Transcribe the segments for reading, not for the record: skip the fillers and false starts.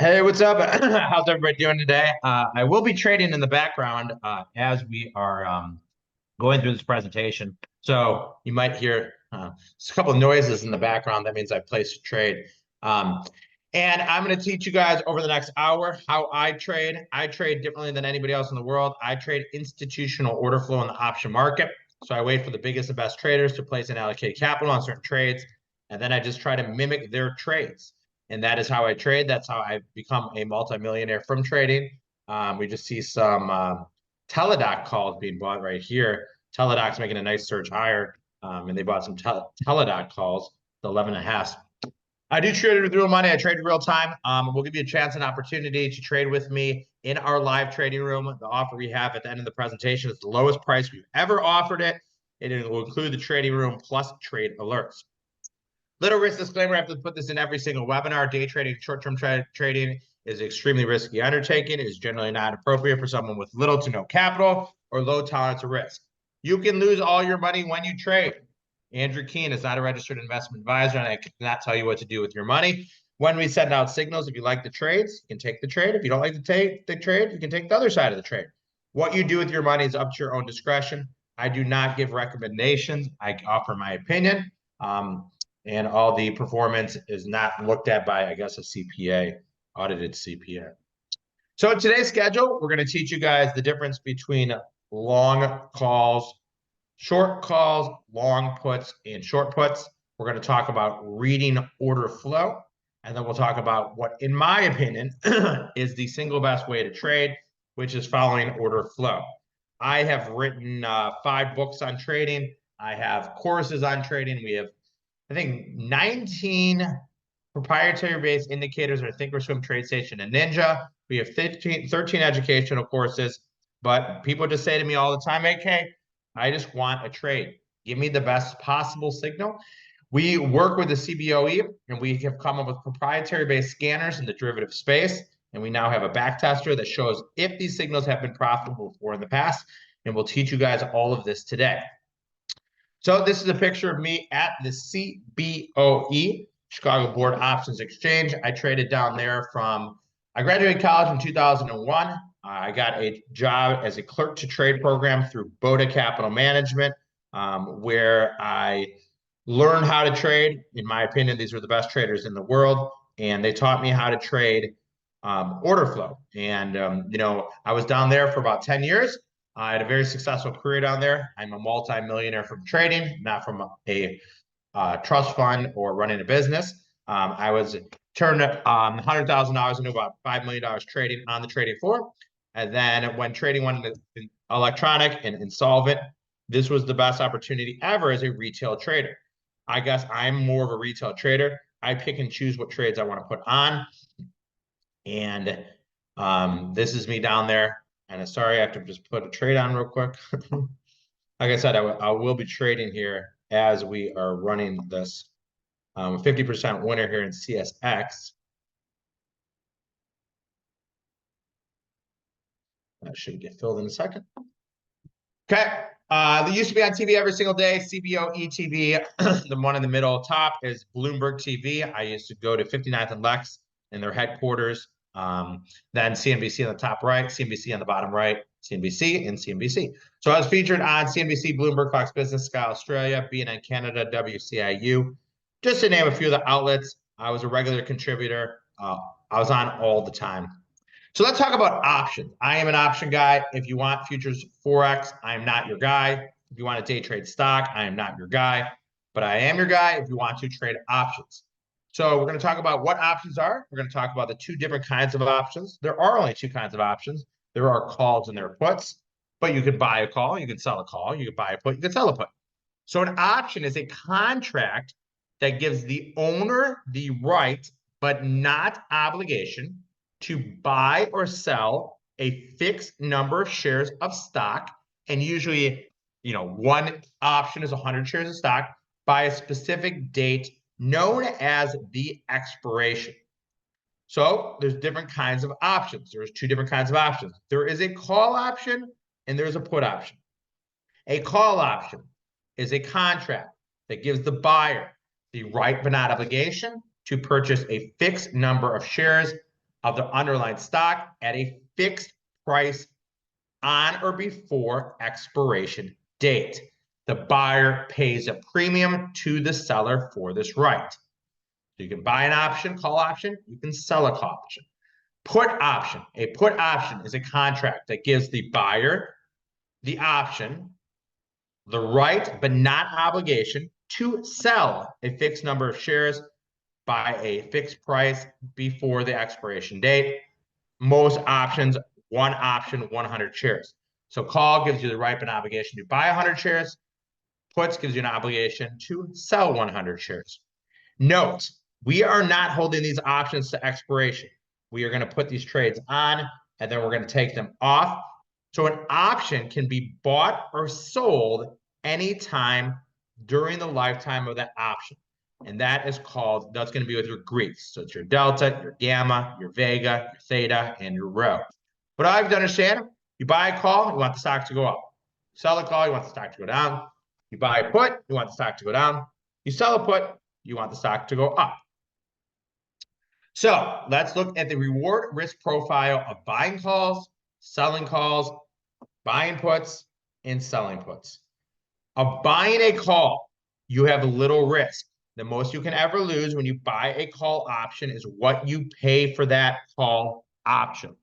Hey, what's up? How's everybody doing today? I will be trading in the background as we are going through this presentation. So you might hear just a couple of noises in the background. That means I placed a trade. Um, and I'm going to teach you guys over the next hour how I trade. I trade differently than anybody else in the world. I trade institutional order flow in the option market. So I wait for the biggest and best traders to place and allocate capital on certain trades. And then I just try to mimic their trades. And that is how I trade. That's how I've become a multimillionaire from trading. We just see some Teledoc calls being bought right here. Teledoc's making a nice surge higher, and they bought some Teledoc calls, the 11 and a half. I do trade with real money. I trade in real time. We'll give you a chance and opportunity to trade with me in our live trading room. The offer we have at the end of the presentation is the lowest price we've ever offered it. It will include the trading room plus trade alerts. Little risk disclaimer, I have to put this in every single webinar. Day trading, short-term trading is an extremely risky undertaking. It is generally not appropriate for someone with little to no capital or low tolerance of risk. You can lose all your money when you trade. Andrew Keene is not a registered investment advisor, and I cannot tell you what to do with your money. When we send out signals, if you like the trades, you can take the trade. If you don't like to take the trade, you can take the other side of the trade. What you do with your money is up to your own discretion. I do not give recommendations. I offer my opinion. And all the performance is not looked at by, I guess, a CPA, audited CPA. So in today's schedule, we're going to teach you guys the difference between long calls, short calls, long puts, and short puts. We're going to talk about reading order flow, and then we'll talk about what, in my opinion, is the single best way to trade, which is following order flow. I have written 5 books on trading. I have courses on trading. We have, I think, 19 proprietary-based indicators at Thinkorswim, TradeStation, and Ninja. We have 13 educational courses, but people just say to me all the time, AK, I just want a trade. Give me the best possible signal. We work with the CBOE, and we have come up with proprietary-based scanners in the derivative space, and we now have a back tester that shows if these signals have been profitable before in the past, and we'll teach you guys all of this today. So this is a picture of me at the CBOE, Chicago Board Options Exchange. I traded down there I graduated college in 2001. I got a job as a clerk to trade program through Boda Capital Management, where I learned how to trade. In my opinion, these were the best traders in the world, and they taught me how to trade order flow. And, I was down there for about 10 years. I had a very successful career down there. I'm a multi-millionaire from trading, not from a trust fund or running a business. I was turned $100,000 into about $5 million trading on the trading floor. And then when trading went into electronic and insolvent, this was the best opportunity ever as a retail trader. I guess I'm more of a retail trader. I pick and choose what trades I want to put on. And this is me down there. And sorry, I have to just put a trade on real quick. Like I said, I will be trading here as we are running this 50% winner here in CSX. That should get filled in a second. Okay. They used to be on TV every single day. CBOE TV, the one in the middle top is Bloomberg TV. I used to go to 59th and Lex in their headquarters. Then CNBC on the top right, CNBC on the bottom right, CNBC, and CNBC. So I was featured on CNBC, Bloomberg, Fox Business, Sky Australia, BNN Canada, WCIU, just to name a few of the outlets. I was a regular contributor. I was on all the time. So let's talk about options. I am an option guy. If you want futures Forex, I am not your guy. If you want to day trade stock, I am not your guy. But I am your guy if you want to trade options. So we're going to talk about what options are. We're going to talk about the 2 different kinds of options. There are only 2 kinds of options. There are calls and there are puts. But you could buy a call, you can sell a call, you could buy a put, you can sell a put. So an option is a contract that gives the owner the right, but not obligation, to buy or sell a fixed number of shares of stock. And usually, one option is 100 shares of stock by a specific date known as the expiration. So there's different kinds of options. There's 2 different kinds of options. There is a call option and there's a put option. A call option is a contract that gives the buyer the right but not obligation to purchase a fixed number of shares of the underlying stock at a fixed price on or before expiration date. The buyer pays a premium to the seller for this right. So you can buy an option, call option, you can sell a call option. Put option. A put option is a contract that gives the buyer the option, the right, but not obligation, to sell a fixed number of shares by a fixed price before the expiration date. Most options, one option, 100 shares. So call gives you the right but obligation to buy 100 shares. Puts gives you an obligation to sell 100 shares. Note, we are not holding these options to expiration. We are going to put these trades on, and then we're going to take them off. So an option can be bought or sold anytime during the lifetime of that option. And that is called, that's going to be with your Greeks. So it's your delta, your gamma, your vega, your theta, and your rho. But I have to understand, you buy a call, you want the stock to go up. Sell a call, you want the stock to go down. You buy a put, you want the stock to go down. You sell a put, you want the stock to go up. So let's look at the reward risk profile of buying calls, buying puts, and selling puts. Of buying a call, you have little risk. The most you can ever lose when you buy a call option is what you pay for that call option.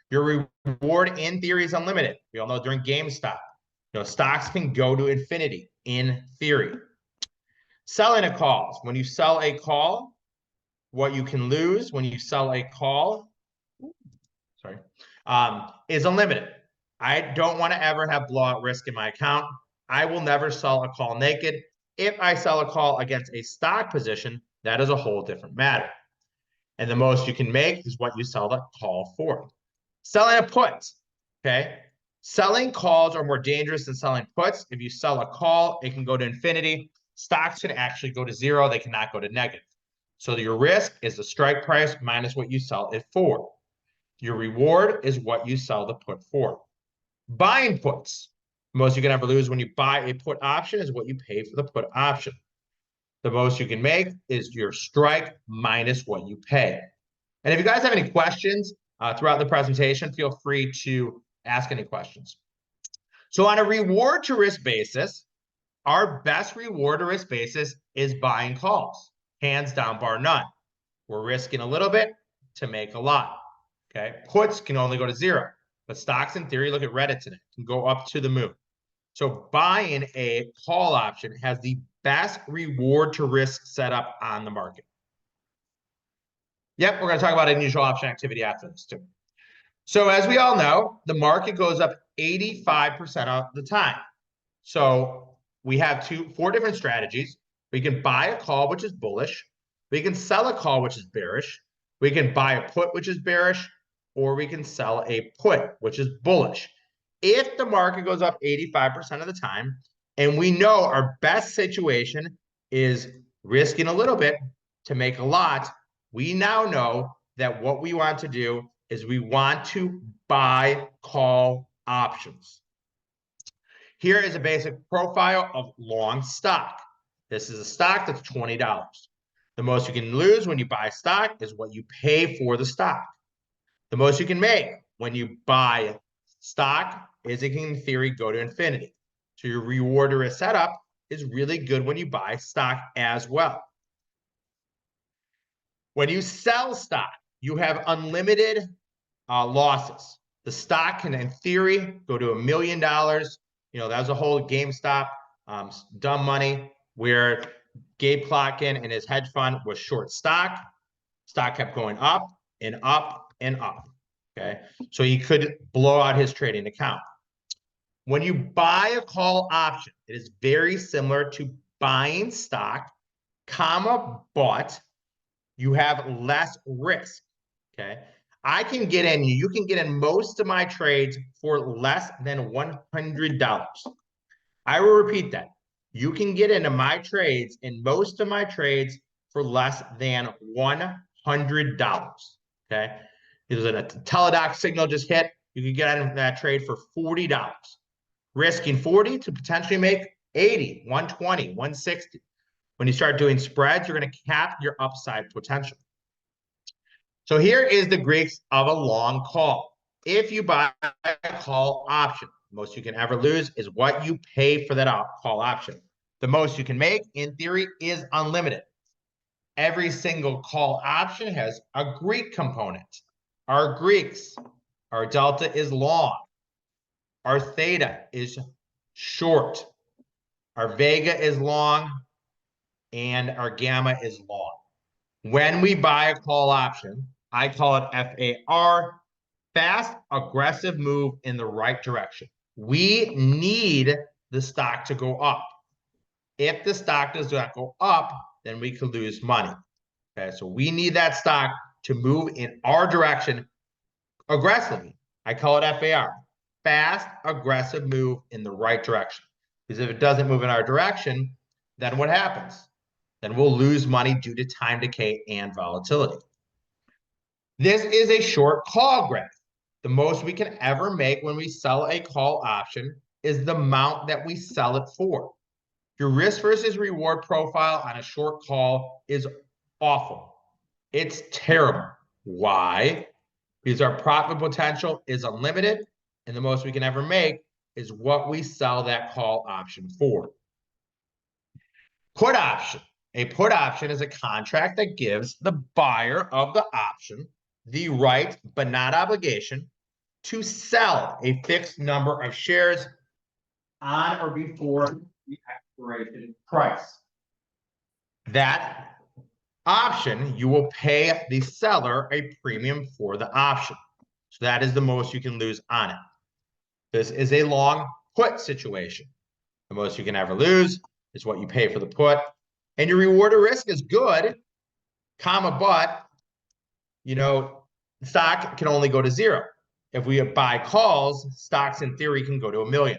Your reward in theory is unlimited. We all know during GameStop, stocks can go to infinity in theory. Selling a call. When you sell a call, what you can lose when you sell a call, is unlimited. I don't want to ever have blowout risk in my account. I will never sell a call naked. If I sell a call against a stock position, that is a whole different matter. And the most you can make is what you sell the call for. Selling a put, okay? Selling calls are more dangerous than selling puts. If you sell a call, it can go to infinity. Stocks can actually go to zero. They cannot go to negative. So your risk is the strike price minus what you sell it for. Your reward is what you sell the put for. Buying puts. The most you can ever lose when you buy a put option is what you pay for the put option. The most you can make is your strike minus what you pay. And if you guys have any questions throughout the presentation, feel free to ask any questions. So on a reward to risk basis, our best reward to risk basis is buying calls. Hands down, bar none. We're risking a little bit to make a lot. Okay, puts can only go to zero, but stocks in theory, look at Reddit today, can go up to the moon. So buying a call option has the best reward to risk setup on the market. Yep, we're going to talk about unusual option activity after this too. So as we all know, the market goes up 85% of the time. So we have four different strategies. We can buy a call, which is bullish. We can sell a call, which is bearish. We can buy a put, which is bearish, or we can sell a put, which is bullish. If the market goes up 85% of the time, and we know our best situation is risking a little bit to make a lot, we now know that what we want to do is we want to buy call options. Here is a basic profile of long stock. This is a stock that's $20. The most you can lose when you buy stock is what you pay for the stock. The most you can make when you buy stock is it can, in theory, go to infinity. So your reward or risk setup is really good when you buy stock as well. When you sell stock, you have unlimited losses. The stock can, in theory, go to $1 million. That was a whole GameStop dumb money where Gabe Plotkin and his hedge fund was short stock. Stock kept going up and up and up. Okay, so he could blow out his trading account. When you buy a call option, it is very similar to buying stock, but you have less risk. Okay, I can get in, you can get in most of my trades for less than $100. I will repeat that. You can get into my trades, in most of my trades, for less than $100. Okay, there's a teledoc signal just hit. You can get into that trade for $40, risking 40 to potentially make 80, 120, 160. When you start doing spreads, you're going to cap your upside potential. So here is the Greeks of a long call. If you buy a call option, the most you can ever lose is what you pay for that call option. The most you can make, in theory, is unlimited. Every single call option has a Greek component. Our Greeks, our delta is long. Our theta is short. Our vega is long. And our gamma is long. When we buy a call option, I call it FAR, fast, aggressive move in the right direction. We need the stock to go up. If the stock does not go up, then we could lose money. Okay, so we need that stock to move in our direction aggressively. I call it FAR, fast, aggressive move in the right direction. Because if it doesn't move in our direction, then what happens? Then we'll lose money due to time decay and volatility. This is a short call graph. The most we can ever make when we sell a call option is the amount that we sell it for. Your risk versus reward profile on a short call is awful. It's terrible. Why? Because our profit potential is unlimited, and the most we can ever make is what we sell that call option for. Put option. A put option is a contract that gives the buyer of the option the right, but not obligation, to sell a fixed number of shares on or before the expiration price. That option, you will pay the seller a premium for the option. So that is the most you can lose on it. This is a long put situation. The most you can ever lose is what you pay for the put. And your reward or risk is good, comma, but, stock can only go to zero. If we buy calls, stocks in theory can go to 1 million.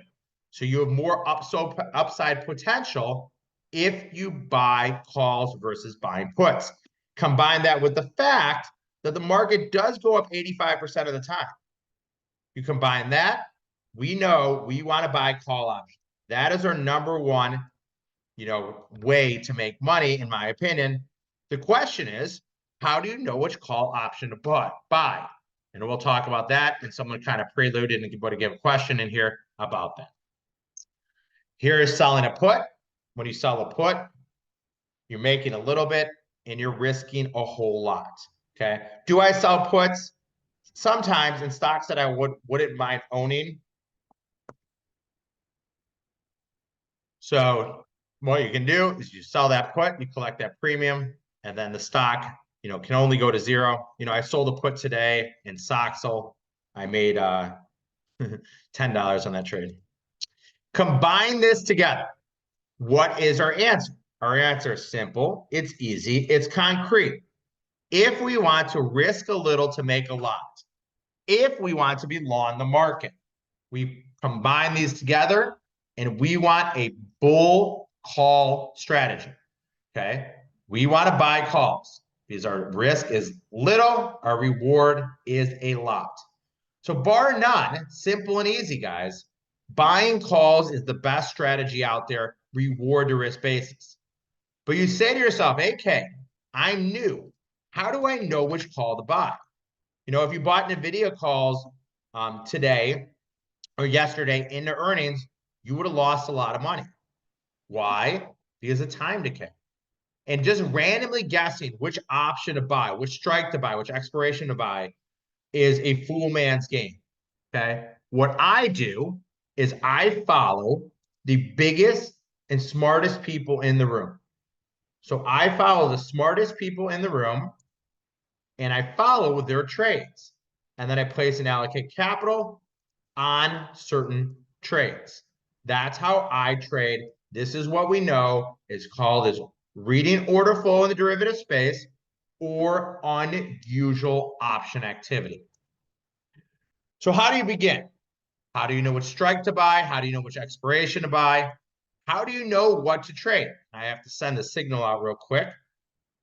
So you have more upside potential if you buy calls versus buying puts. Combine that with the fact that the market does go up 85% of the time. You combine that, we know we want to buy call options. That is our number one, way to make money, in my opinion. The question is, how do you know which call option to buy? And we'll talk about that. And someone kind of preluded and to give a question in here about that. Here is selling a put. When you sell a put, you're making a little bit and you're risking a whole lot. Okay. Do I sell puts? Sometimes in stocks that I wouldn't mind owning. So what you can do is you sell that put, you collect that premium, and then the stock, can only go to zero. I sold a put today in Soxel. I made $10 on that trade. Combine this together. What is our answer? Our answer is simple. It's easy. It's concrete. If we want to risk a little to make a lot, if we want to be long the market, we combine these together and we want a bull call strategy. Okay. We want to buy calls because our risk is little, our reward is a lot. So bar none, simple and easy, guys. Buying calls is the best strategy out there, reward to risk basis. But you say to yourself, AK, I'm new. How do I know which call to buy? If you bought NVIDIA calls today or yesterday into earnings, you would have lost a lot of money. Why? Because of time decay. And just randomly guessing which option to buy, which strike to buy, which expiration to buy is a fool man's game. Okay. What I do is I follow the biggest and smartest people in the room. So I follow the smartest people in the room and I follow their trades. And then I place and allocate capital on certain trades. That's how I trade. This is what we know is called as reading order flow in the derivative space or unusual option activity. So how do you begin? How do you know which strike to buy? How do you know which expiration to buy? How do you know what to trade? I have to send the signal out real quick.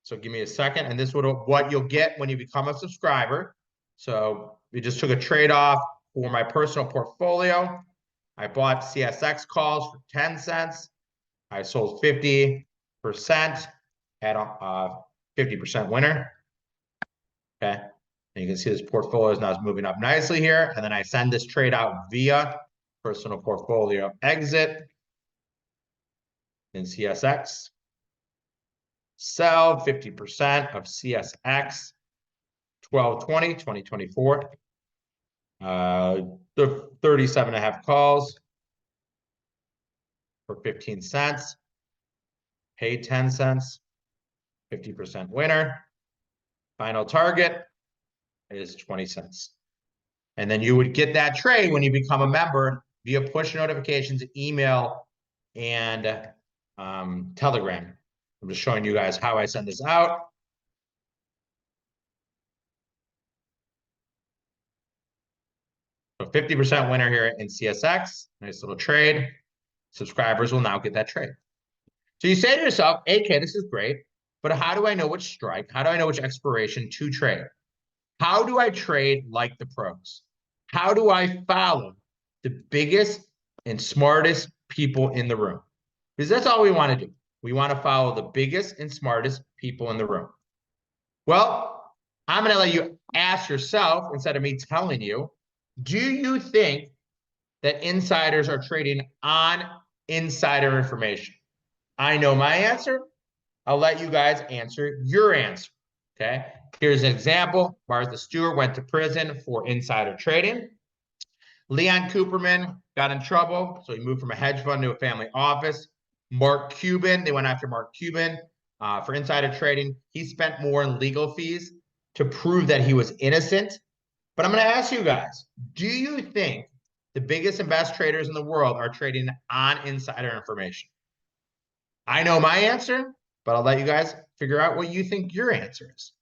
So give me a second. And this is what you'll get when you become a subscriber. So we just took a trade off for my personal portfolio. I bought CSX calls for 10 cents. I sold 50% at a 50% winner. Okay. And you can see this portfolio is now moving up nicely here. And then I send this trade out via personal portfolio exit in CSX. Sell 50% of CSX 12/20, 2024. The 37.5 calls for 15 cents. Paid 10 cents. 50% winner. Final target is 20 cents. And then you would get that trade when you become a member via push notifications, email, and Telegram. I'm just showing you guys how I send this out. So 50% winner here in CSX. Nice little trade. Subscribers will now get that trade. So you say to yourself, AK, this is great, but how do I know which strike? How do I know which expiration to trade? How do I trade like the pros? How do I follow the biggest and smartest people in the room? Because that's all we want to do. We want to follow the biggest and smartest people in the room. Well, I'm going to let you ask yourself, instead of me telling you, do you think that insiders are trading on insider information? I know my answer. I'll let you guys answer your answer. Okay. Here's an example. Martha Stewart went to prison for insider trading. Leon Cooperman got in trouble, so he moved from a hedge fund to a family office. Mark Cuban, they went after Mark Cuban for insider trading. He spent more in legal fees to prove that he was innocent. But I'm going to ask you guys, do you think the biggest and best traders in the world are trading on insider information? I know my answer, but I'll let you guys figure out what you think your answer is.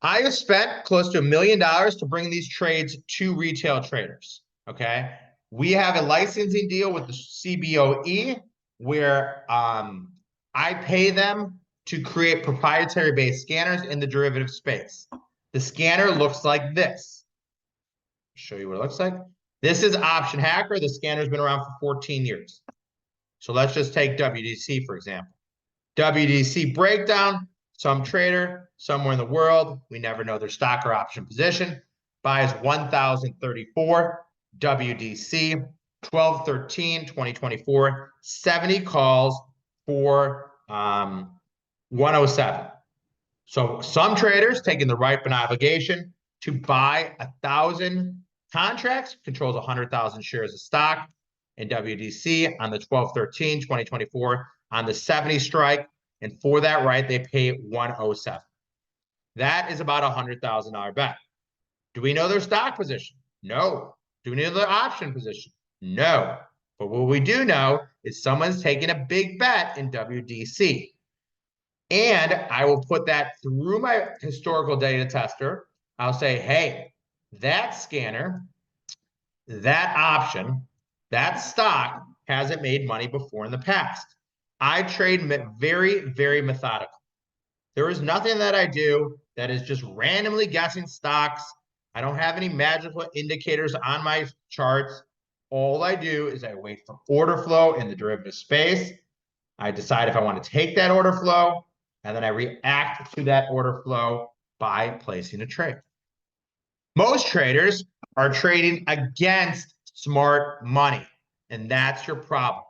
I have spent close to $1 million to bring these trades to retail traders, okay? We have a licensing deal with the CBOE where I pay them to create proprietary-based scanners in the derivative space. The scanner looks like this. I'll show you what it looks like. This is Option Hacker. The scanner's been around for 14 years. So let's just take WDC, for example. WDC breakdown, some trader somewhere in the world, we never know their stock or option position, buys 1,034 WDC, 12/13, 2024, 70 calls for 107. So some traders taking the right and obligation to buy 1,000 contracts, controls 100,000 shares of stock in WDC on the 12/13, 2024 on the 70 strike. And for that right, they pay 107. That is about a $100,000 bet. Do we know their stock position? No. Do we know their option position? No. But what we do know is someone's taking a big bet in WDC. And I will put that through my historical data tester. I'll say, hey, that scanner, that option, that stock hasn't made money before in the past. I trade very, very methodical. There is nothing that I do that is just randomly guessing stocks. I don't have any magical indicators on my charts. All I do is I wait for order flow in the derivative space. I decide if I want to take that order flow, and then I react to that order flow by placing a trade. Most traders are trading against smart money, and that's your problem.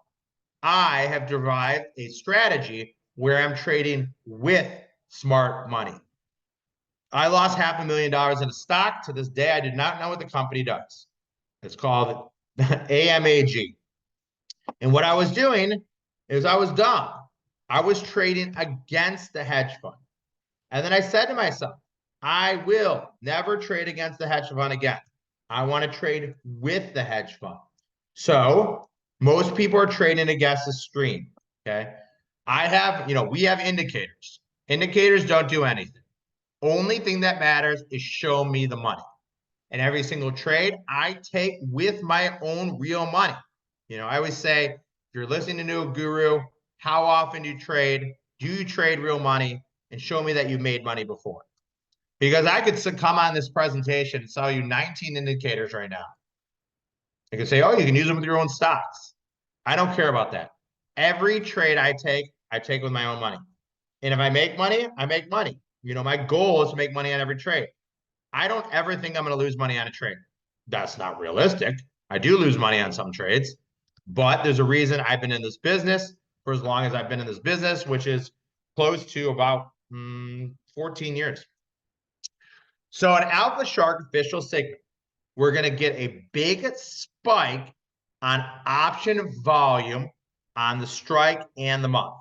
I have derived a strategy where I'm trading with smart money. I lost $500,000 in a stock. To this day, I did not know what the company does. It's called AMAG. And what I was doing is I was dumb. I was trading against the hedge fund. And then I said to myself, I will never trade against the hedge fund again. I want to trade with the hedge fund. So most people are trading against the stream, okay? We have indicators. Indicators don't do anything. Only thing that matters is show me the money. And every single trade I take with my own real money. I always say, if you're listening to a guru, how often do you trade? Do you trade real money? And show me that you made money before. Because I could come on this presentation and sell you 19 indicators right now. I could say, oh, you can use them with your own stocks. I don't care about that. Every trade I take with my own money. And if I make money, I make money. My goal is to make money on every trade. I don't ever think I'm going to lose money on a trade. That's not realistic. I do lose money on some trades, but there's a reason I've been in this business for as long as I've been in this business, which is close to about 14 years. So an Alpha Shark official signal, we're going to get a big spike on option volume on the strike and the month.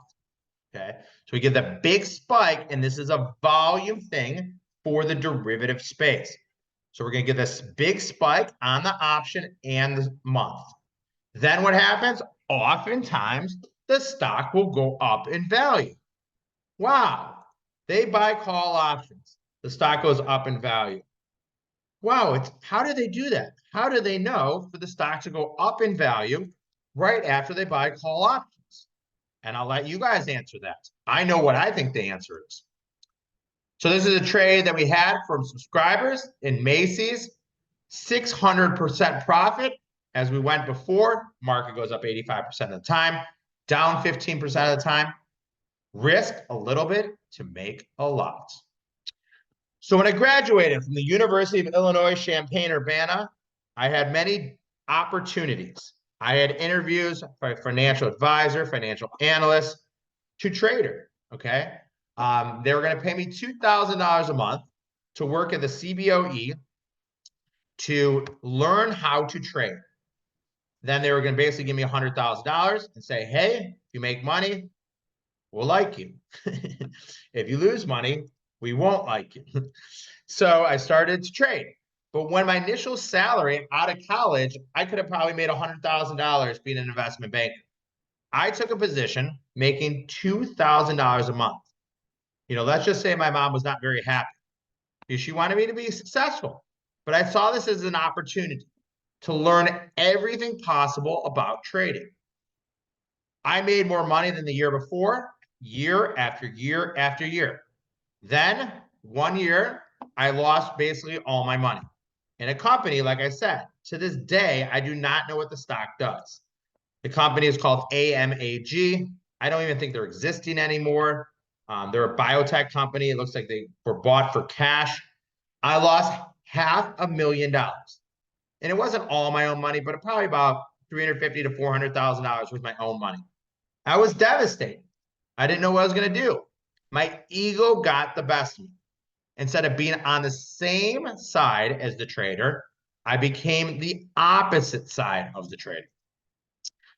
Okay, so we get that big spike, and this is a volume thing for the derivative space. So we're going to get this big spike on the option and the month. Then what happens? Oftentimes, the stock will go up in value. Wow, they buy call options. The stock goes up in value. Wow, how do they do that? How do they know for the stock to go up in value right after they buy call options? And I'll let you guys answer that. I know what I think the answer is. So this is a trade that we had from subscribers in Macy's, 600% profit. As we went before, market goes up 85% of the time, down 15% of the time. Risk a little bit to make a lot. So when I graduated from the University of Illinois, Champaign-Urbana, I had many opportunities. I had interviews for a financial advisor, financial analyst, to trader, okay? They were going to pay me $2,000 a month to work at the CBOE to learn how to trade. Then they were going to basically give me $100,000 and say, hey, if you make money, we'll like you. If you lose money, we won't like you. So I started to trade. But when my initial salary out of college, I could have probably made $100,000 being an investment banker. I took a position making $2,000 a month. You know, let's just say my mom was not very happy because she wanted me to be successful. But I saw this as an opportunity to learn everything possible about trading. I made more money than the year before, year after year after year. Then 1 year, I lost basically all my money. In a company, like I said, to this day, I do not know what the stock does. The company is called AMAG. I don't even think they're existing anymore. They're a biotech company. It looks like they were bought for cash. I lost $500,000. And it wasn't all my own money, but probably about $350,000 to $400,000 was my own money. I was devastated. I didn't know what I was going to do. My ego got the best of me. Instead of being on the same side as the trader, I became the opposite side of the trader.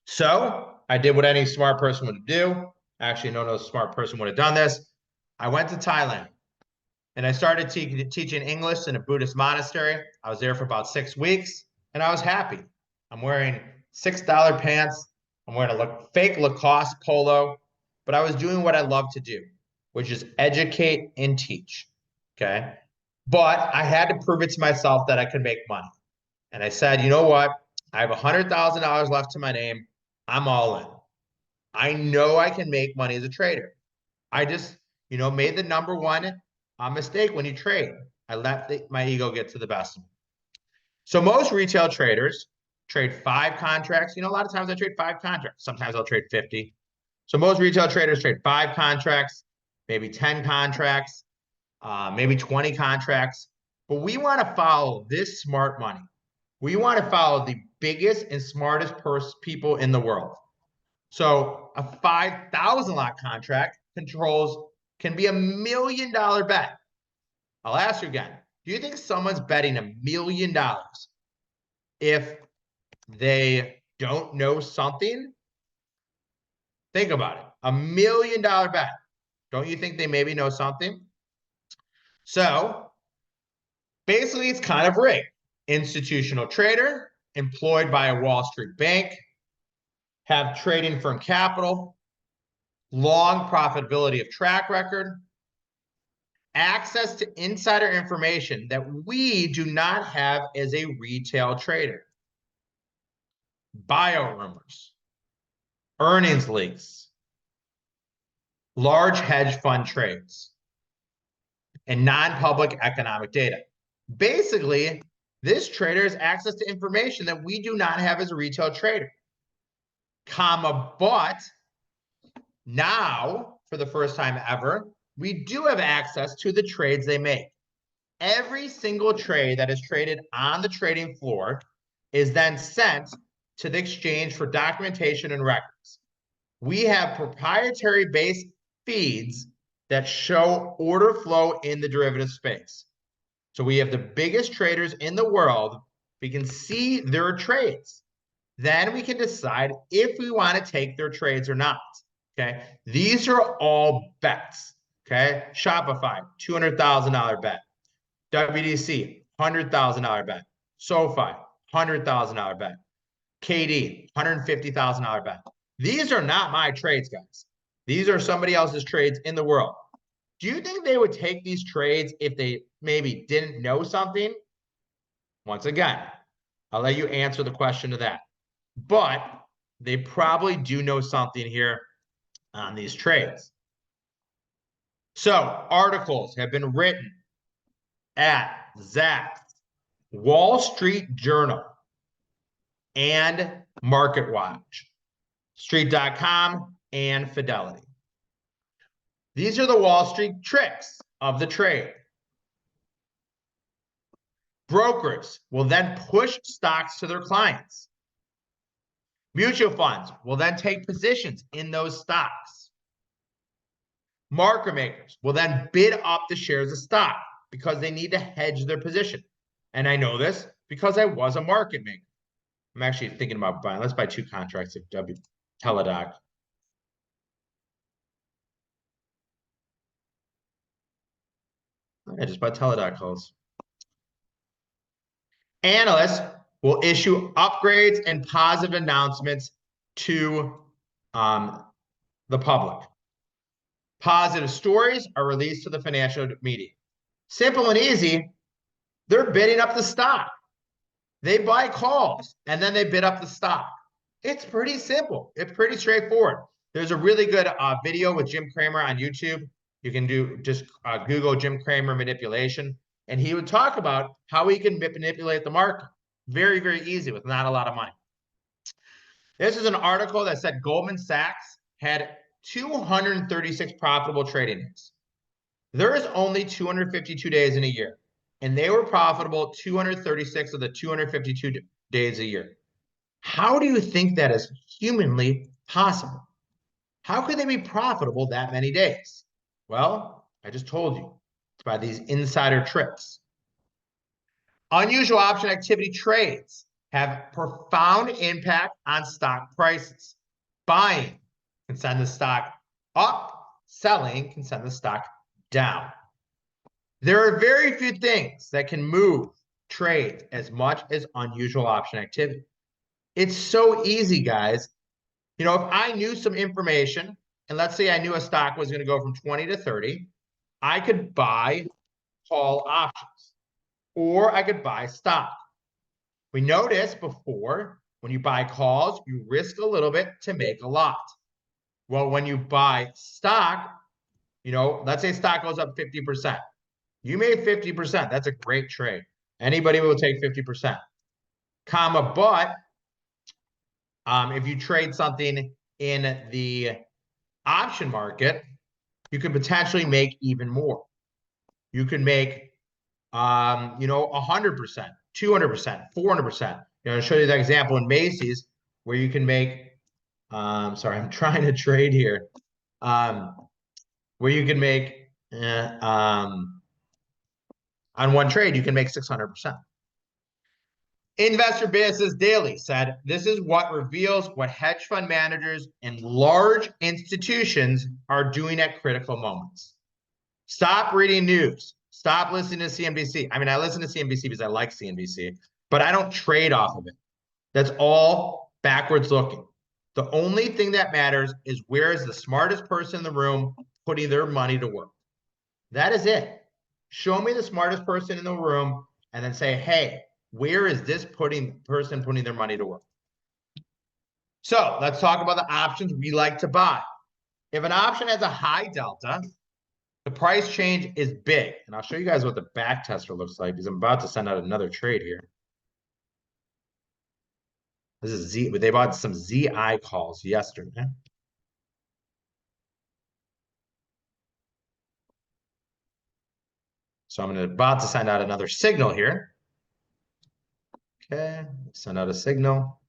So I did what any smart person would do. Actually, no smart person would have done this. I went to Thailand and I started teaching English in a Buddhist monastery. I was there for about 6 weeks and I was happy. I'm wearing $6 pants. I'm wearing a fake Lacoste polo, but I was doing what I love to do, which is educate and teach. Okay. But I had to prove it to myself that I could make money. And I said, you know what? I have $100,000 left to my name. I'm all in. I know I can make money as a trader. I just, made the number one mistake when you trade. I let my ego get to the best of me. So most retail traders trade 5 contracts. A lot of times I trade 5 contracts. Sometimes I'll trade 50. So most retail traders trade 5 contracts, maybe 10 contracts, maybe 20 contracts. But we want to follow this smart money. We want to follow the biggest and smartest people in the world. So a 5,000 lot contract can be $1 million bet. I'll ask you again. Do you think someone's betting $1 million if they don't know something? Think about it. $1 million bet. Don't you think they maybe know something? So basically, it's kind of rigged. Institutional trader, employed by a Wall Street bank, have trading firm capital, long profitability of track record, access to insider information that we do not have as a retail trader, bio rumors, earnings leaks, large hedge fund trades, and non-public economic data. Basically, this trader has access to information that we do not have as a retail trader, but now, for the first time ever, we do have access to the trades they make. Every single trade that is traded on the trading floor is then sent to the exchange for documentation and records. We have proprietary based feeds that show order flow in the derivative space. So we have the biggest traders in the world. We can see their trades. Then we can decide if we want to take their trades or not. Okay. These are all bets. Okay. Shopify, $200,000 bet. WDC, $100,000 bet. SoFi, $100,000 bet. KD, $150,000 bet. These are not my trades, guys. These are somebody else's trades in the world. Do you think they would take these trades if they maybe didn't know something? Once again, I'll let you answer the question to that. But they probably do know something here on these trades. So articles have been written at Zacks, Wall Street Journal, and MarketWatch, Street.com, and Fidelity. These are the Wall Street tricks of the trade. Brokers will then push stocks to their clients. Mutual funds will then take positions in those stocks. Market makers will then bid up the shares of stock because they need to hedge their position. And I know this because I was a market maker. I'm actually thinking about buying. Let's buy 2 contracts of Teladoc. I just bought Teladoc calls. Analysts will issue upgrades and positive announcements to the public. Positive stories are released to the financial media. Simple and easy, they're bidding up the stock. They buy calls and then they bid up the stock. It's pretty simple. It's pretty straightforward. There's a really good video with Jim Cramer on YouTube. You can just Google Jim Cramer manipulation, and he would talk about how he can manipulate the market. Very, very easy with not a lot of money. This is an article that said Goldman Sachs had 236 profitable trading days. There is only 252 days in a year, and they were profitable 236 of the 252 days a year. How do you think that is humanly possible? How could they be profitable that many days? Well, I just told you. It's by these insider tricks. Unusual option activity trades have profound impact on stock prices. Buying can send the stock up, selling can send the stock down. There are very few things that can move trades as much as unusual option activity. It's so easy, guys. You know, if I knew some information, and let's say I knew a stock was going to go from 20 to 30, I could buy call options, or I could buy stock. We noticed before, when you buy calls, you risk a little bit to make a lot. Well, when you buy stock, you know, let's say stock goes up 50%. You made 50%. That's a great trade. Anybody will take 50%. But if you trade something in the option market, you could potentially make even more. You could make, 100%, 200%, 400%. I'll show you that example in Macy's where you can make, sorry, I'm trying to trade here, where you can make, on one trade, you can make 600%. Investor Business Daily said, this is what reveals what hedge fund managers and large institutions are doing at critical moments. Stop reading news. Stop listening to CNBC. I mean, I listen to CNBC because I like CNBC, but I don't trade off of it. That's all backwards looking. The only thing that matters is where is the smartest person in the room putting their money to work. That is it. Show me the smartest person in the room and then say, hey, where is this person putting their money to work? So let's talk about the options we like to buy. If an option has a high delta, the price change is big. And I'll show you guys what the back tester looks like because I'm about to send out another trade here. This is Z, but they bought some ZI calls yesterday. So I'm about to send out another signal here. Okay, send out a signal.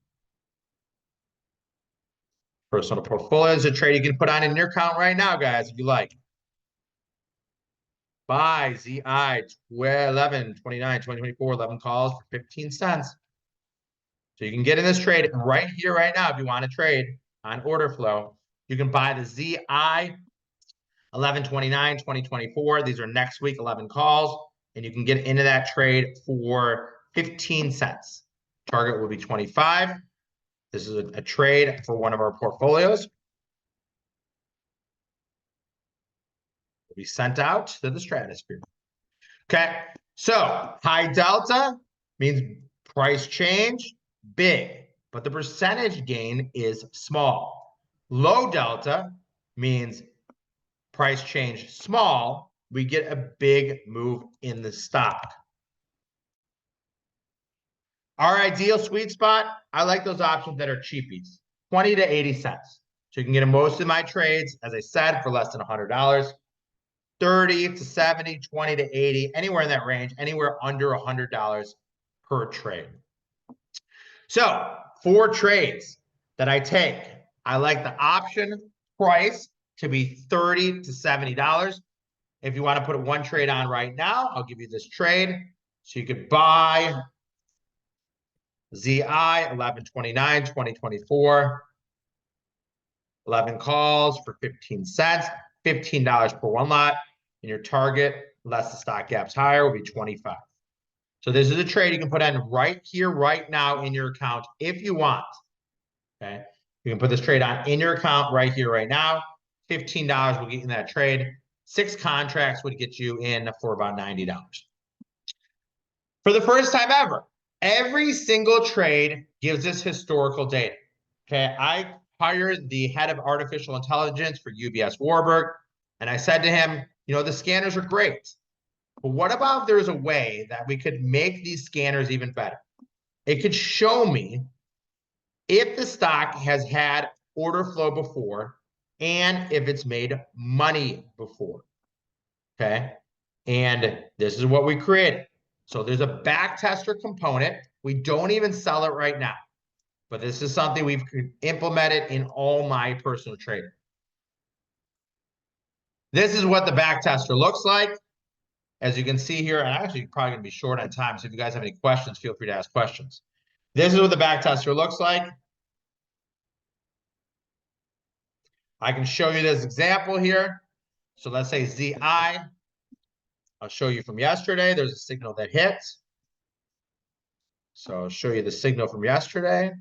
Personal portfolio is a trade you can put on in your account right now, guys, if you like. Buy ZI 11/29/2024, 11 calls for 15 cents. So you can get in this trade right here, right now, if you want to trade on order flow. You can buy the ZI 11/29/2024. These are next week 11 calls, and you can get into that trade for 15 cents. Target will be 25. This is a trade for one of our portfolios. Will be sent out to the stratosphere. Okay, so high delta means price change big, but the percentage gain is small. Low delta means price change small, we get a big move in the stock. Our ideal sweet spot, I like those options that are cheapies, 20 to 80 cents. So you can get in most of my trades, as I said, for less than $100. 30 to 70, 20 to 80, anywhere in that range, anywhere under $100 per trade. So 4 trades that I take, I like the option price to be $30 to $70. If you want to put one trade on right now, I'll give you this trade. So you could buy ZI 11/29/2024, 11 calls for 15 cents, $15 per one lot. And your target, unless the stock gap's higher, will be 25. So this is a trade you can put in right here, right now in your account if you want. Okay, you can put this trade on in your account right here, right now. $15 will get you in that trade. 6 contracts would get you in for about $90. For the first time ever, every single trade gives us historical data. Okay, I hired the head of artificial intelligence for UBS Warburg, and I said to him, you know, the scanners are great, but what about if there's a way that we could make these scanners even better? It could show me if the stock has had order flow before and if it's made money before. Okay, and this is what we created. So there's a back tester component. We don't even sell it right now, but this is something we've implemented in all my personal trading. This is what the back tester looks like. As you can see here, and actually probably going to be short on time, so if you guys have any questions, feel free to ask questions. This is what the back tester looks like. I can show you this example here. So let's say ZI. I'll show you from yesterday. There's a signal that hits. So I'll show you the signal from yesterday.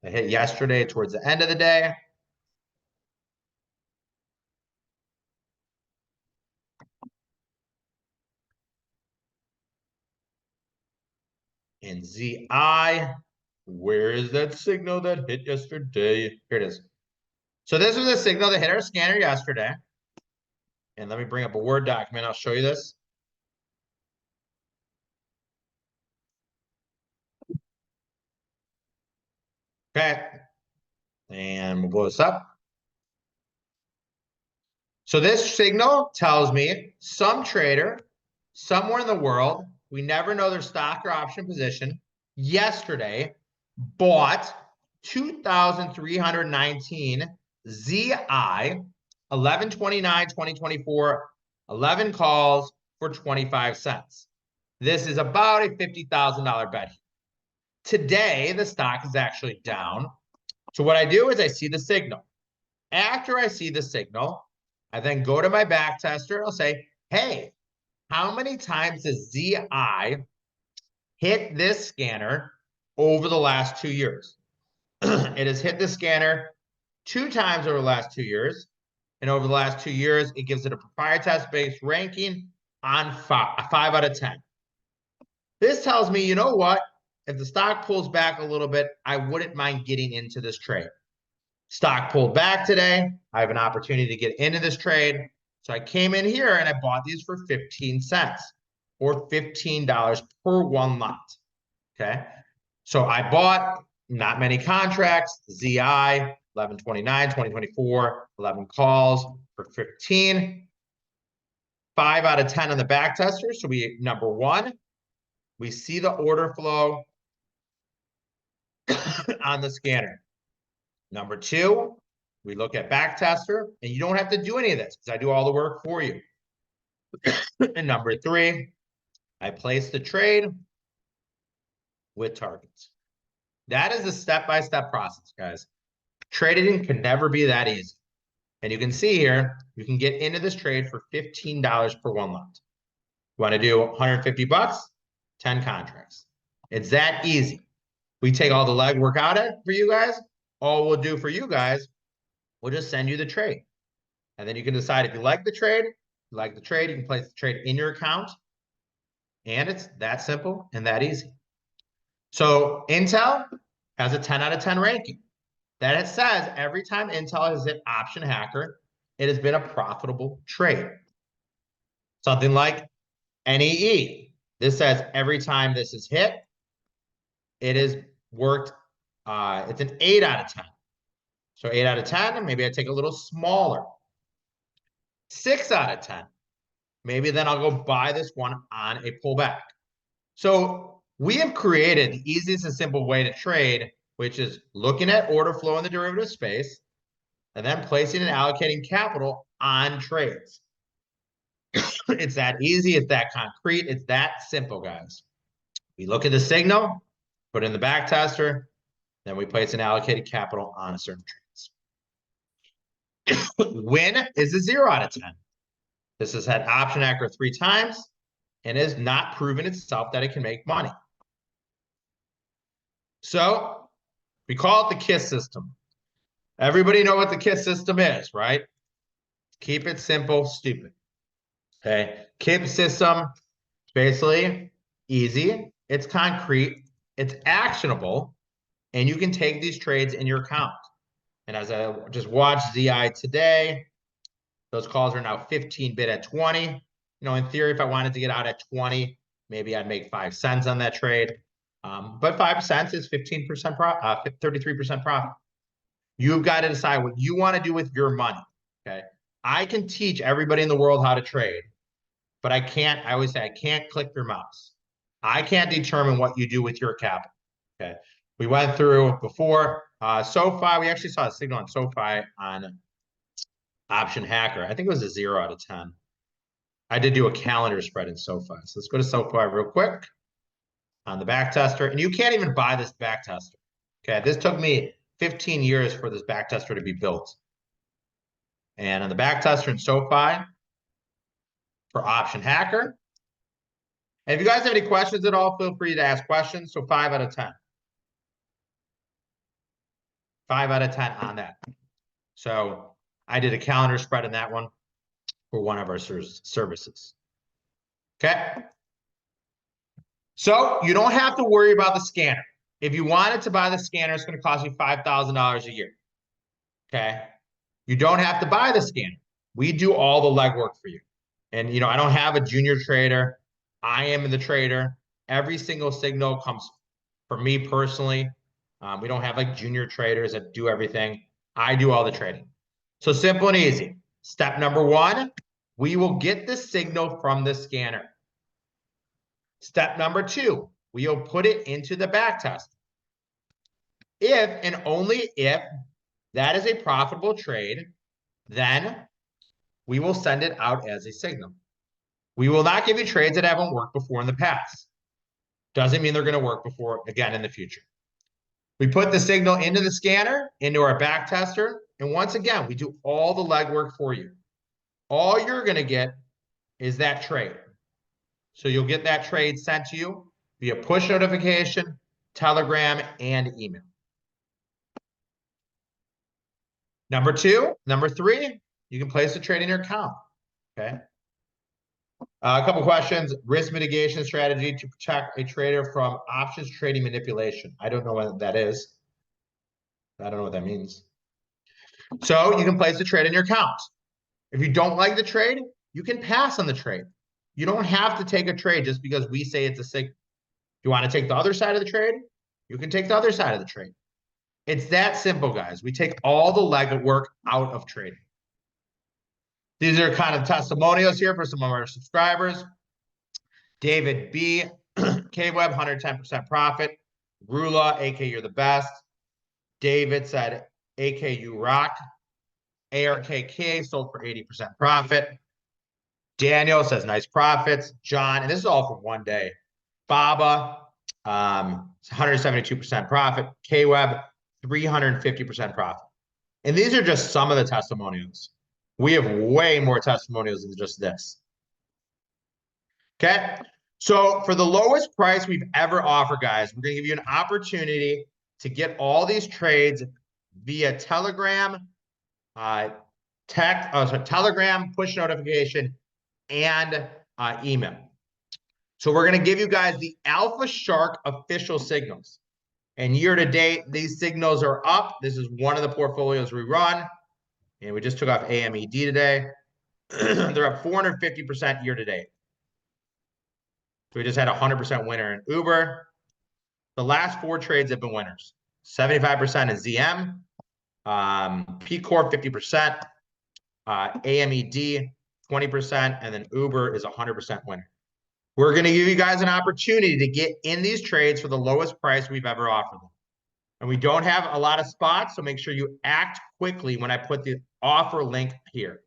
It hit yesterday towards the end of the day. And ZI, where is that signal that hit yesterday? Here it is. So this was a signal that hit our scanner yesterday. And let me bring up a Word document. I'll show you this. Okay. And we'll blow this up. So this signal tells me some trader somewhere in the world, we never know their stock or option position, yesterday bought 2,319 ZI 11/29/2024, 11 calls for 25 cents. This is about a $50,000 bet. Today, the stock is actually down. So what I do is I see the signal. After I see the signal, I then go to my back tester and I'll say, hey, how many times does ZI hit this scanner over the last 2 years? It has hit the scanner 2 times over the last 2 years. And over the last 2 years, it gives it a proprietary-based ranking on 5 out of 10. This tells me, you know what? If the stock pulls back a little bit, I wouldn't mind getting into this trade. Stock pulled back today. I have an opportunity to get into this trade. So I came in here and I bought these for 15 cents or $15 per one lot. Okay. So I bought not many contracts, ZI 11/29/2024, 11 calls for 15. 5 out of 10 on the back tester. So number one, we see the order flow on the scanner. Number two, we look at back tester, and you don't have to do any of this because I do all the work for you. And number three, I place the trade with targets. That is a step-by-step process, guys. Trading can never be that easy. And you can see here, you can get into this trade for $15 per one lot. You want to do 150 bucks, 10 contracts. It's that easy. We take all the legwork out of it for you guys. All we'll do for you guys, we'll just send you the trade. And then you can decide if you like the trade, you can place the trade in your account. And it's that simple and that easy. So Intel has a 10 out of 10 ranking. That it says every time Intel has hit option hacker, it has been a profitable trade. Something like NEE. This says every time this is hit, it has worked. It's an 8 out of 10. So 8 out of 10, maybe I take a little smaller. 6 out of 10. Maybe then I'll go buy this one on a pullback. So we have created the easiest and simple way to trade, which is looking at order flow in the derivative space and then placing and allocating capital on trades. It's that easy. It's that concrete. It's that simple, guys. We look at the signal, put it in the back tester, then we place an allocated capital on a certain trades. Win is a 0 out of 10. This has had option hacker 3 times and has not proven itself that it can make money. So we call it the KISS system. Everybody know what the KISS system is, right? Keep it simple, stupid. Okay. KISS system, basically easy. It's concrete. It's actionable. And you can take these trades in your account. And as I just watched ZI today, those calls are now 15 bid at 20. You know, in theory, if I wanted to get out at 20, maybe I'd make 5 cents on that trade. But 5 cents is 15% profit, 33% profit. You've got to decide what you want to do with your money. Okay. I can teach everybody in the world how to trade, but I always say I can't click your mouse. I can't determine what you do with your capital. Okay. We went through before SoFi. We actually saw a signal on SoFi on option hacker. I think it was a 0 out of 10. I did do a calendar spread in SoFi. So let's go to SoFi real quick on the back tester. And you can't even buy this back tester. Okay. This took me 15 years for this back tester to be built. And on the back tester in SoFi for option hacker. And if you guys have any questions at all, feel free to ask questions. So 5 out of 10. 5 out of 10 on that. So I did a calendar spread on that one for one of our services. Okay. So you don't have to worry about the scanner. If you wanted to buy the scanner, it's going to cost you $5,000 a year. Okay. You don't have to buy the scanner. We do all the legwork for you. And, you know, I don't have a junior trader. I am the trader. Every single signal comes from me personally. We don't have like junior traders that do everything. I do all the trading. So simple and easy. Step number one, we will get the signal from the scanner. Step number two, we will put it into the back test. If and only if that is a profitable trade, then we will send it out as a signal. We will not give you trades that haven't worked before in the past. Doesn't mean they're going to work before again in the future. We put the signal into the scanner, into our back tester, and once again, we do all the legwork for you. All you're going to get is that trade. So you'll get that trade sent to you via push notification, Telegram, and email. Number three, you can place a trade in your account. Okay. A couple questions. Risk mitigation strategy to protect a trader from options trading manipulation. I don't know what that is. I don't know what that means. So you can place a trade in your account. If you don't like the trade, you can pass on the trade. You don't have to take a trade just because we say it's a signal. If you want to take the other side of the trade, you can take the other side of the trade. It's that simple, guys. We take all the legwork out of trading. These are kind of testimonials here for some of our subscribers. David B, K-Web, 110% profit. Rula, AK, you're the best. David said, AK, you rock. ARKK sold for 80% profit. Daniel says, nice profits. John, and this is all for one day. Baba, 172% profit. K-Web, 350% profit. And these are just some of the testimonials. We have way more testimonials than just this. Okay. So for the lowest price we've ever offered, guys, we're going to give you an opportunity to get all these trades via Telegram, Telegram, push notification, and email. So we're going to give you guys the Alpha Shark official signals. And year to date, these signals are up. This is one of the portfolios we run. And we just took off AMED today. They're up 450% year to date. So we just had a 100% winner in Uber. The last 4 trades have been winners. 75% is ZM, P Corp 50%, AMED 20%, and then Uber is 100% winner. We're going to give you guys an opportunity to get in these trades for the lowest price we've ever offered them. And we don't have a lot of spots, so make sure you act quickly when I put the offer link here.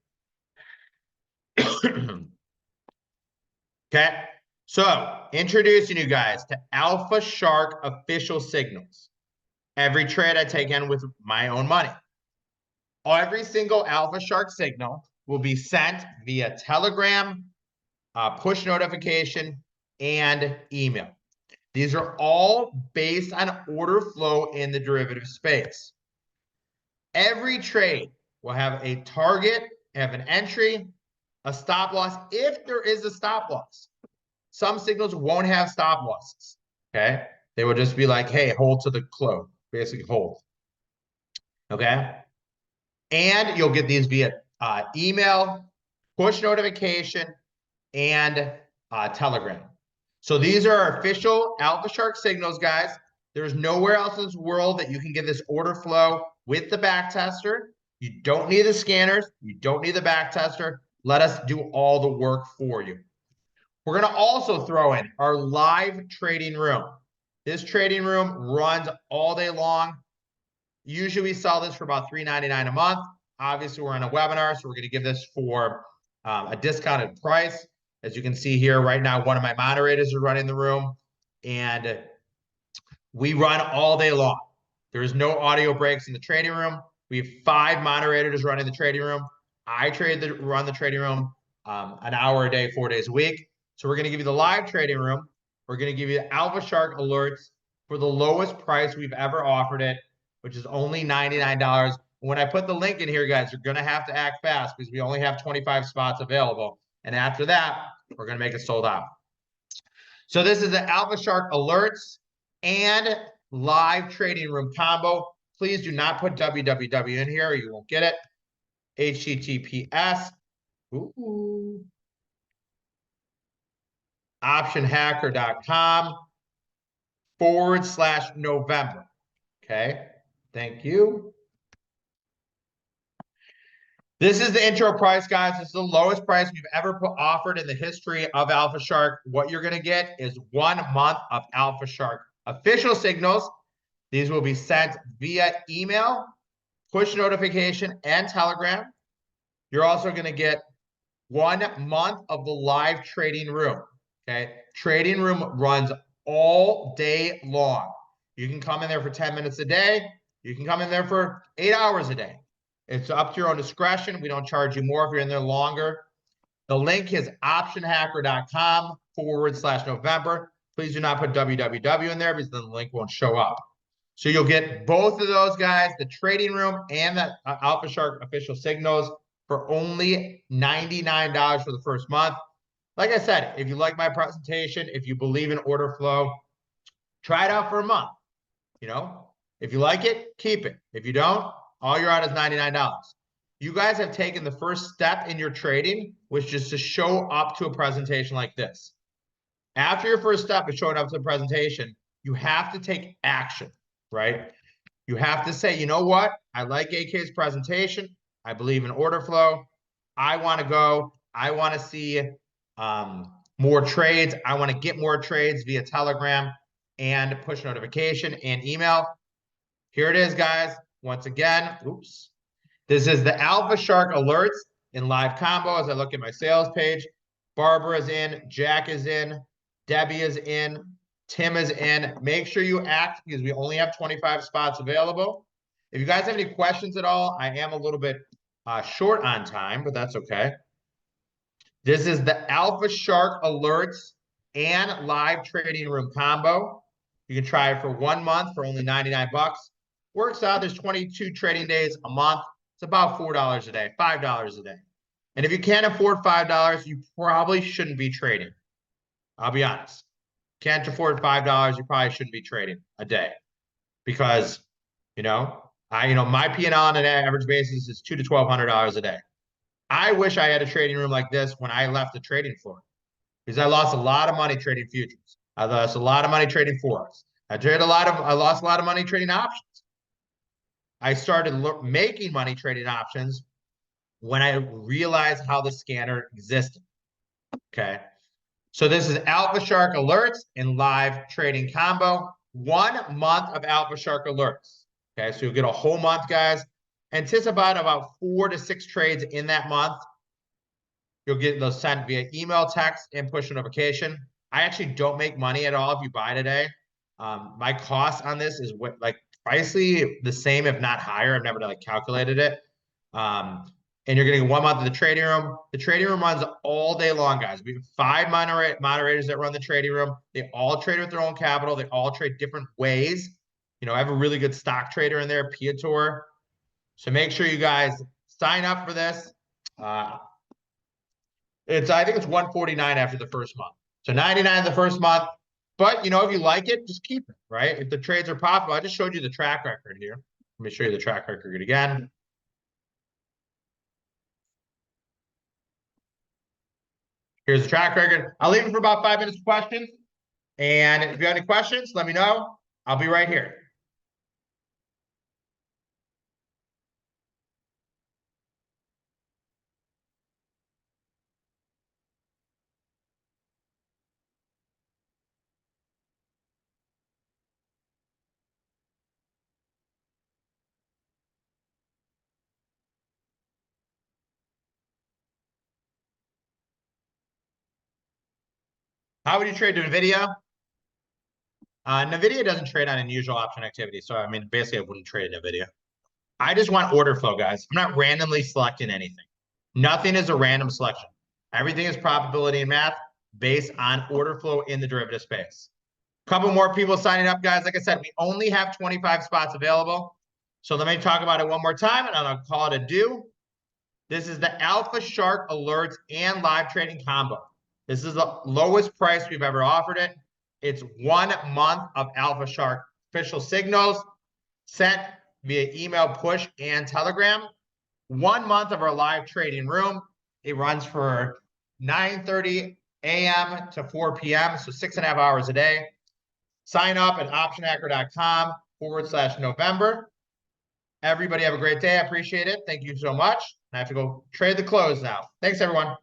Okay, so introducing you guys to Alpha Shark official signals. Every trade I take in with my own money. Every single Alpha Shark signal will be sent via Telegram, push notification, and email. These are all based on order flow in the derivative space. Every trade will have a target, have an entry, a stop loss, if there is a stop loss. Some signals won't have stop losses, okay? They will just be like, hey, hold to the close, basically hold, okay? And you'll get these via email, push notification, and Telegram. So these are our official Alpha Shark signals, guys. There's nowhere else in this world that you can get this order flow with the back tester. You don't need the scanners. You don't need the back tester. Let us do all the work for you. We're going to also throw in our live trading room. This trading room runs all day long. Usually we sell this for about $3.99 a month. Obviously, we're on a webinar, so we're going to give this for a discounted price. As you can see here right now, one of my moderators is running the room, and we run all day long. There is no audio breaks in the trading room. We have 5 moderators running the trading room. I run the trading room an hour a day, 4 days a week. So we're going to give you the live trading room. We're going to give you the Alpha Shark alerts for the lowest price we've ever offered it, which is only $99. When I put the link in here, guys, you're going to have to act fast because we only have 25 spots available. And after that, we're going to make it sold out. So this is the Alpha Shark alerts and live trading room combo. Please do not put www in here or you won't get it. HTTPS. Ooh. optionhacker.com/November. Okay, thank you. This is the intro price, guys. This is the lowest price we've ever offered in the history of Alpha Shark. What you're going to get is 1 month of Alpha Shark official signals. These will be sent via email, push notification, and Telegram. You're also going to get 1 month of the live trading room. Okay, trading room runs all day long. You can come in there for 10 minutes a day. You can come in there for 8 hours a day. It's up to your own discretion. We don't charge you more if you're in there longer. The link is optionhacker.com/November. Please do not put www in there because then the link won't show up. So you'll get both of those, guys, the trading room and the Alpha Shark official signals for only $99 for the first month. Like I said, if you like my presentation, if you believe in order flow, try it out for a month. You know, if you like it, keep it. If you don't, all you're out is $99. You guys have taken the first step in your trading, which is to show up to a presentation like this. After your first step is showing up to the presentation, you have to take action, right? You have to say, you know what? I like AK's presentation. I believe in order flow. I want to go. I want to see more trades. I want to get more trades via Telegram and push notification and email. Here it is, guys. Once again, oops. This is the Alpha Shark alerts in live combo as I look at my sales page. Barbara is in, Jack is in, Debbie is in, Tim is in. Make sure you act because we only have 25 spots available. If you guys have any questions at all, I am a little bit short on time, but that's okay. This is the Alpha Shark alerts and live trading room combo. You can try it for 1 month for only 99 bucks. Works out, there's 22 trading days a month. It's about $4 a day, $5 a day. And if you can't afford $5, you probably shouldn't be trading. I'll be honest. Can't afford $5, you probably shouldn't be trading a day. Because, my P&L on an average basis is $200 to $1,200 a day. I wish I had a trading room like this when I left the trading floor, because I lost a lot of money trading futures. I lost a lot of money trading forex. I lost a lot of money trading options. I started making money trading options when I realized how the scanner existed. Okay. So this is Alpha Shark alerts and live trading combo. 1 month of Alpha Shark alerts. Okay. So you'll get a whole month, guys. Anticipate about 4 to 6 trades in that month. You'll get those sent via email, text, and push notification. I actually don't make money at all if you buy today. My cost on this is pricely the same, if not higher. I've never calculated it. And you're getting 1 month of the trading room. The trading room runs all day long, guys. We have 5 moderators that run the trading room. They all trade with their own capital. They all trade different ways. I have a really good stock trader in there, Piator. So make sure you guys sign up for this. I think it's 149 after the first month. So 99 the first month. But, if you like it, just keep it, right? If the trades are profitable, I just showed you the track record here. Let me show you the track record again. Here's the track record. I'll leave it for about 5 minutes for questions. And if you have any questions, let me know. I'll be right here. How would you trade to NVIDIA? NVIDIA doesn't trade on unusual option activity. So, basically, I wouldn't trade NVIDIA. I just want order flow, guys. I'm not randomly selecting anything. Nothing is a random selection. Everything is probability and math based on order flow in the derivative space. Couple more people signing up, guys. Like I said, we only have 25 spots available. So let me talk about it one more time, and I'll call it a do. This is the Alpha Shark alerts and live trading combo. This is the lowest price we've ever offered it. It's 1 month of Alpha Shark official signals sent via email, push, and Telegram. 1 month of our live trading room. It runs for 9:30 a.m. to 4 p.m., so 6.5 hours a day. Sign up at optionhacker.com/November. Everybody have a great day. I appreciate it. Thank you so much. I have to go trade the close now. Thanks, everyone.